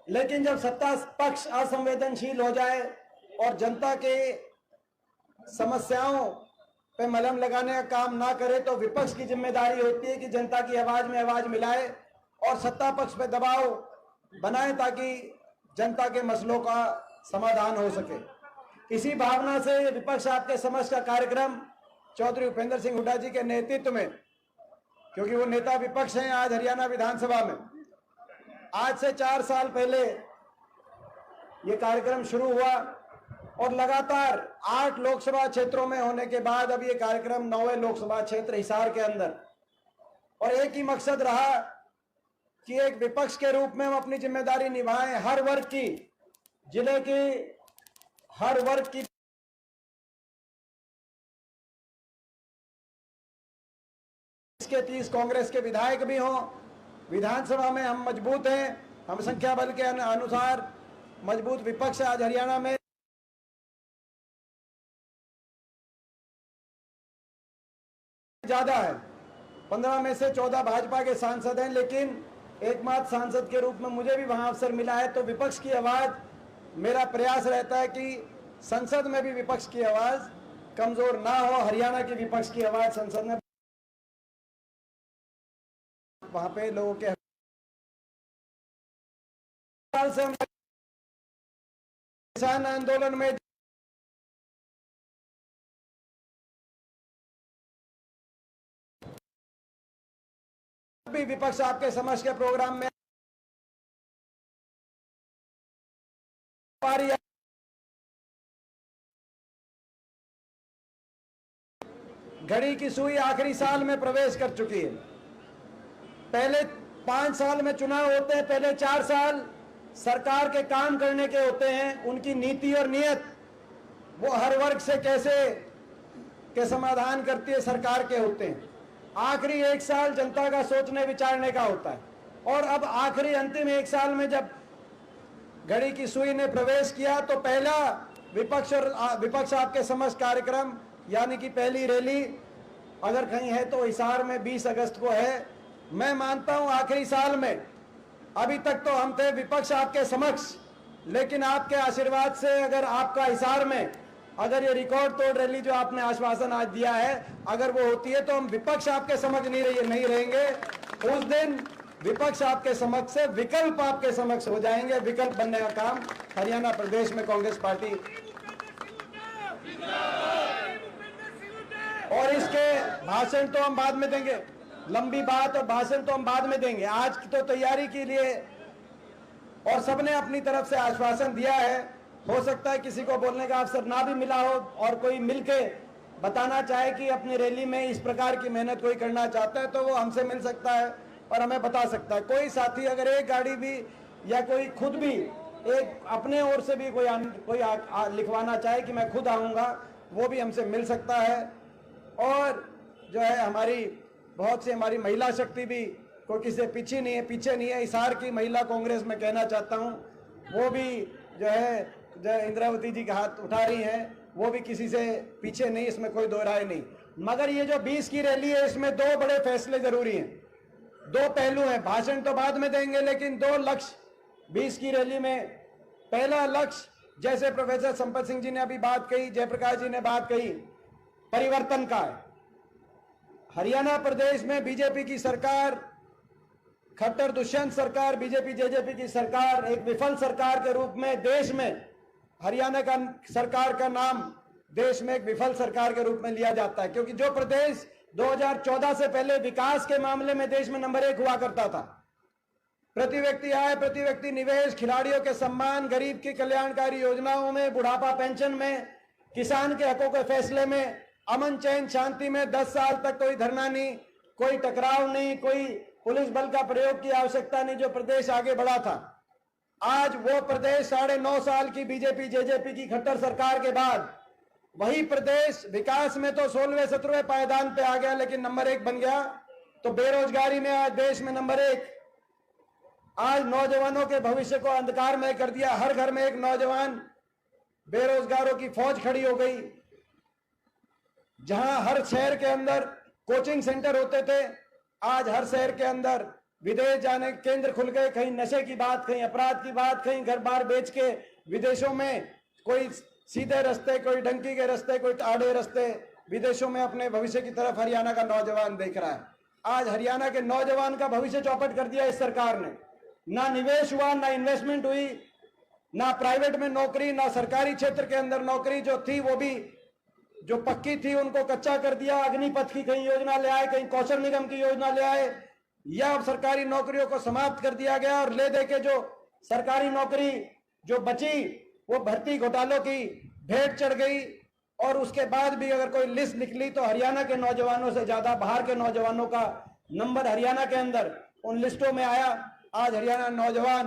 लेकिन जब सत्ता पक्ष असंवेदनशील हो जाए और जनता के समस्याओं पे मलहम लगाने का काम ना करे तो विपक्ष की जिम्मेदारी होती है कि जनता की आवाज में आवाज मिलाए और सत्ता पक्ष पे दबाव बनाए ताकि जनता के मसलों का समाधान हो सके। इसी भावना से विपक्ष आपके समक्ष का कार्यक्रम चौधरी उपेंद्र सिंह हुड्डा जी के नेतृत्व में, क्योंकि वो नेता विपक्ष हैं आज हरियाणा विधानसभा में, आज से 4 साल पहले ये कार्यक्रम शुरू हुआ और लगातार 8 लोकसभा क्षेत्रों में होने के बाद अब ये कार्यक्रम 9वें लोकसभा क्षेत्र हिसार के अंदर, और एक ही मकसद रहा कि एक विपक्ष के रूप में हम अपनी जिम्मेदारी निभाएं, हर वर्ग की, जिले की हर वर्ग की के 30 कांग्रेस के विधायक भी हों। विधानसभा में हम मजबूत हैं, हम संख्या बल के अनुसार मजबूत विपक्ष आज हरियाणा में ज्यादा है। 15 में से 14 भाजपा के सांसद हैं, लेकिन एकमात्र सांसद के रूप में मुझे भी वहां अवसर मिला है। तो विपक्ष की आवाज, मेरा प्रयास रहता है कि संसद में भी विपक्ष की आवाज कमजोर ना हो। हरियाणा की विपक्ष की आवाज संसद में वहां पे लोगों के से किसान आंदोलन में भी विपक्ष आपके समक्ष के प्रोग्राम में घड़ी की सुई आखिरी साल में प्रवेश कर चुकी है। पहले 5 साल में चुनाव होते हैं, पहले 4 साल सरकार के काम करने के होते हैं, उनकी नीति और नियत वो हर वर्ग से कैसे के समाधान करती है सरकार के होते हैं। आखिरी 1 साल जनता का सोचने विचारने का होता है, और अब आखिरी अंतिम 1 साल में जब घड़ी की सुई ने प्रवेश किया तो पहला विपक्ष आपके समक्ष कार्यक्रम यानी कि पहली रैली अगर कहीं है तो हिसार में 20 अगस्त को है। मैं मानता हूं आखिरी साल में, अभी तक तो हम थे विपक्ष आपके समक्ष, लेकिन आपके आशीर्वाद से अगर आपका हिसार में अगर ये रिकॉर्ड तोड़ रैली जो आपने आश्वासन आज दिया है अगर वो होती है तो हम विपक्ष आपके समक्ष नहीं रहेंगे। उस दिन विपक्ष आपके समक्ष से विकल्प आपके समक्ष हो जाएंगे। विकल्प बनने का काम हरियाणा प्रदेश में कांग्रेस पार्टी, और इसके भाषण तो हम बाद में देंगे, लंबी बात और भाषण तो हम बाद में देंगे। आज की तो तैयारी के लिए और सबने अपनी तरफ से आश्वासन दिया है। हो सकता है किसी को बोलने का अवसर ना भी मिला हो और कोई मिलके बताना चाहे कि अपनी रैली में इस प्रकार की मेहनत कोई करना चाहता है तो वो हमसे मिल सकता है और हमें बता सकता है। कोई साथी अगर एक गाड़ी भी या कोई खुद भी एक अपने ओर से भी कोई लिखवाना चाहे कि मैं खुद आऊँगा, वो भी हमसे मिल सकता है। और जो है हमारी बहुत सी हमारी महिला शक्ति भी कोई किसी से पीछे नहीं है। हिसार की महिला कांग्रेस में कहना चाहता हूँ, वो भी जो है इंद्रावती जी का हाथ उठा रही हैं, वो भी किसी से पीछे नहीं, इसमें कोई दो राय नहीं। मगर ये जो 20 की रैली है इसमें 2 बड़े फैसले जरूरी हैं, 2 पहलू हैं। भाषण तो बाद में देंगे, लेकिन 2 लक्ष्य 20 की रैली में। पहला लक्ष्य जैसे प्रोफेसर संपत सिंह जी ने अभी बात कही, जयप्रकाश जी ने बात कही, परिवर्तन का है। हरियाणा प्रदेश में बीजेपी की सरकार, खट्टर दुष्यंत सरकार, बीजेपी जेजेपी की सरकार एक विफल सरकार के रूप में देश में, हरियाणा का सरकार का नाम देश में एक विफल सरकार के रूप में लिया जाता है, क्योंकि जो प्रदेश 2014 से पहले विकास के मामले में देश में नंबर 1 हुआ करता था, प्रति व्यक्ति आय, प्रति व्यक्ति निवेश, खिलाड़ियों के सम्मान, गरीब की कल्याणकारी योजनाओं में, बुढ़ापा पेंशन में, किसान के हकों के फैसले में, अमन चैन शांति में 10 साल तक कोई धरना नहीं, कोई टकराव नहीं, कोई पुलिस बल का प्रयोग की आवश्यकता नहीं, जो प्रदेश आगे बढ़ा था। आज वो प्रदेश 9.5 साल की बीजेपी जेजेपी की खट्टर सरकार के बाद वही प्रदेश विकास में तो 16वें 17वें पायदान पे आ गया, लेकिन नंबर 1 बन गया। तो बेरोजगारी में आज देश में नंबर 1। आज नौजवानों के भविष्य को अंधकारमय कर दिया। हर घर में एक नौजवान बेरोजगारों की फौज खड़ी हो गई। जहां हर शहर के अंदर कोचिंग सेंटर होते थे, आज हर शहर के अंदर विदेश जाने के केंद्र खुल गए, कहीं नशे की बात, कहीं अपराध की बात, कहीं घर बार बेच के विदेशों में, कोई सीधे रास्ते, कोई डंकी के रास्ते, कोई आड़े रास्ते, विदेशों में अपने भविष्य की तरफ हरियाणा का नौजवान देख रहा है। आज हरियाणा के नौजवान का भविष्य चौपट कर दिया इस सरकार ने। ना निवेश हुआ, ना इन्वेस्टमेंट हुई, ना प्राइवेट में नौकरी, ना सरकारी क्षेत्र के अंदर नौकरी जो थी वो भी जो पक्की थी उनको कच्चा कर दिया। अग्निपथ की कहीं योजना ले आए, कहीं कौशल निगम की योजना ले आए, या सरकारी नौकरियों को समाप्त कर दिया गया। और ले दे के जो सरकारी नौकरी जो बची वो भर्ती घोटालों की भेंट चढ़ गई। और उसके बाद भी अगर कोई लिस्ट निकली तो हरियाणा के नौजवानों से ज्यादा बाहर के नौजवानों का नंबर हरियाणा के अंदर उन लिस्टों में आया। आज हरियाणा नौजवान